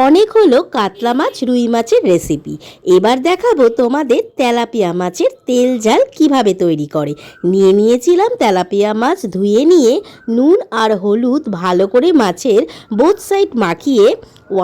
অনেক হলো কাতলা মাছ রুই মাছের রেসিপি। এবার দেখাবো তোমাদের তেলাপিয়া মাছের তেল ঝাল কিভাবে তৈরি করে। নিয়েছিলাম তেলাপিয়া মাছ, ধুয়ে নিয়ে নুন আর হলুদ ভালো করে মাছের বোথ সাইড মাখিয়ে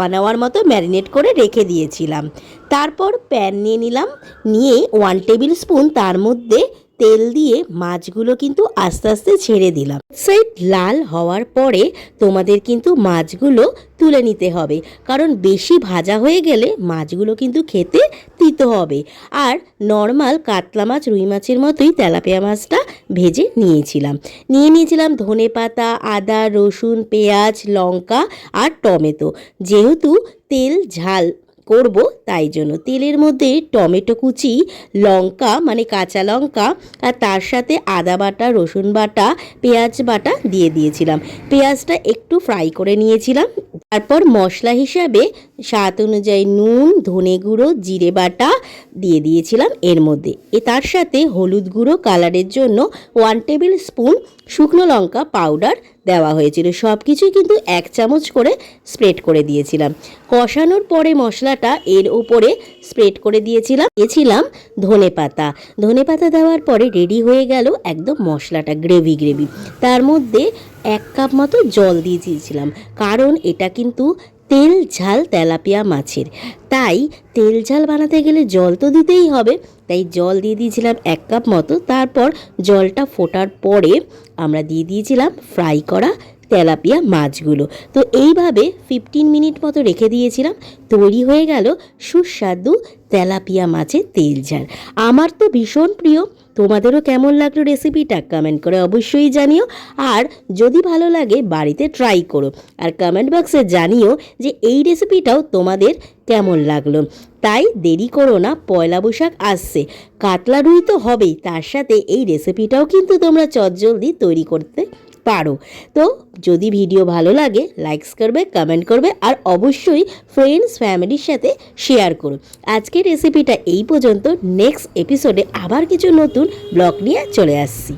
1 আওয়ার মতো ম্যারিনেট করে রেখে দিয়েছিলাম। তারপর প্যান নিয়ে নিলাম, নিয়ে 1 টেবিল স্পুন তার মধ্যে তেল দিয়ে মাছগুলো কিন্তু আস্তে আস্তে ছেড়ে দিলাম। সাইড লাল হওয়ার পরে তোমাদের কিন্তু মাছগুলো তুলে নিতে হবে, কারণ বেশি ভাজা হয়ে গেলে মাছগুলো কিন্তু খেতে তিতো হবে। আর নর্মাল কাতলা মাছ রুই মাছের মতোই তেলাপিয়া মাছটা ভেজে নিয়েছিলাম ধনে পাতা, আদা, রসুন, পেঁয়াজ, লঙ্কা আর টমেটো। যেহেতু তেল ঝাল করব তাই জন্য তেলের মধ্যে টমেটো কুচি, লঙ্কা মানে কাঁচা লঙ্কা আর তার সাথে আদা বাটা, রসুন বাটা, পেঁয়াজ বাটা দিয়ে দিয়েছিলাম। পেঁয়াজটা একটু ফ্রাই করে নিয়েছিলাম। তারপর মশলা হিসাবে স্বাদ অনুযায়ী নুন, ধনে গুঁড়ো, জিরে বাটা দিয়ে দিয়েছিলাম এর মধ্যে। তার সাথে হলুদ গুঁড়ো কালারের জন্য 1 টেবিল স্পুন শুকনো লঙ্কা পাউডার দেওয়া হয়েছিল। সব কিছুই কিন্তু 1 চামচ করে স্প্রেড করে দিয়েছিলাম। কষানোর পরে মশলাটা এর উপরে স্প্রেড করে দিয়েছিলাম ধনে পাতা দেওয়ার পরে রেডি হয়ে গেল একদম মশলাটা গ্রেভি। তার মধ্যে 1 কাপ মতো জল দিয়ে দিয়েছিলাম, কারণ এটা কিন্তু তেল ঝাল তেলাপিয়া মাছের, তাই তেল ঝাল বানাতে গেলে জল তো দিতেই হবে। তাই জল দিয়ে দিয়েছিলাম 1 কাপ মতো। তারপর জলটা ফোটার পরে আমরা দিয়ে দিয়েছিলাম ফ্রাই করা তেলাপিয়া মাছগুলো। তো এইভাবে 15 মিনিট মতো রেখে দিয়েছিলাম। তৈরি হয়ে গেল সুস্বাদু তেলাপিয়া মাছের তেল ঝাল। আমার তো ভীষণ প্রিয়। তোমাদেরও কেমন লাগলো রেসিপিটা কমেন্ট করে অবশ্যই জানিও। আর যদি ভালো লাগে বাড়িতে ট্রাই করো, আর কমেন্ট বক্সে জানিও যে এই রেসিপিটাও তোমাদের কেমন লাগলো। তাই দেরি করো না, পয়লা বৈশাখ আসছে, কাতলা রুই তো হবেই, তার সাথে এই রেসিপিটাও কিন্তু তোমরা চটজলদি তৈরি করতে পারো। তো যদি ভিডিও ভালো লাগে লাইকস করবে, কমেন্ট করবে আর অবশ্যই ফ্রেন্ডস ফ্যামিলির সাথে শেয়ার করো। আজকের রেসিপিটা এই পর্যন্ত। নেক্সট এপিসোডে আবার কিছু নতুন ব্লগ নিয়ে চলে আসছি।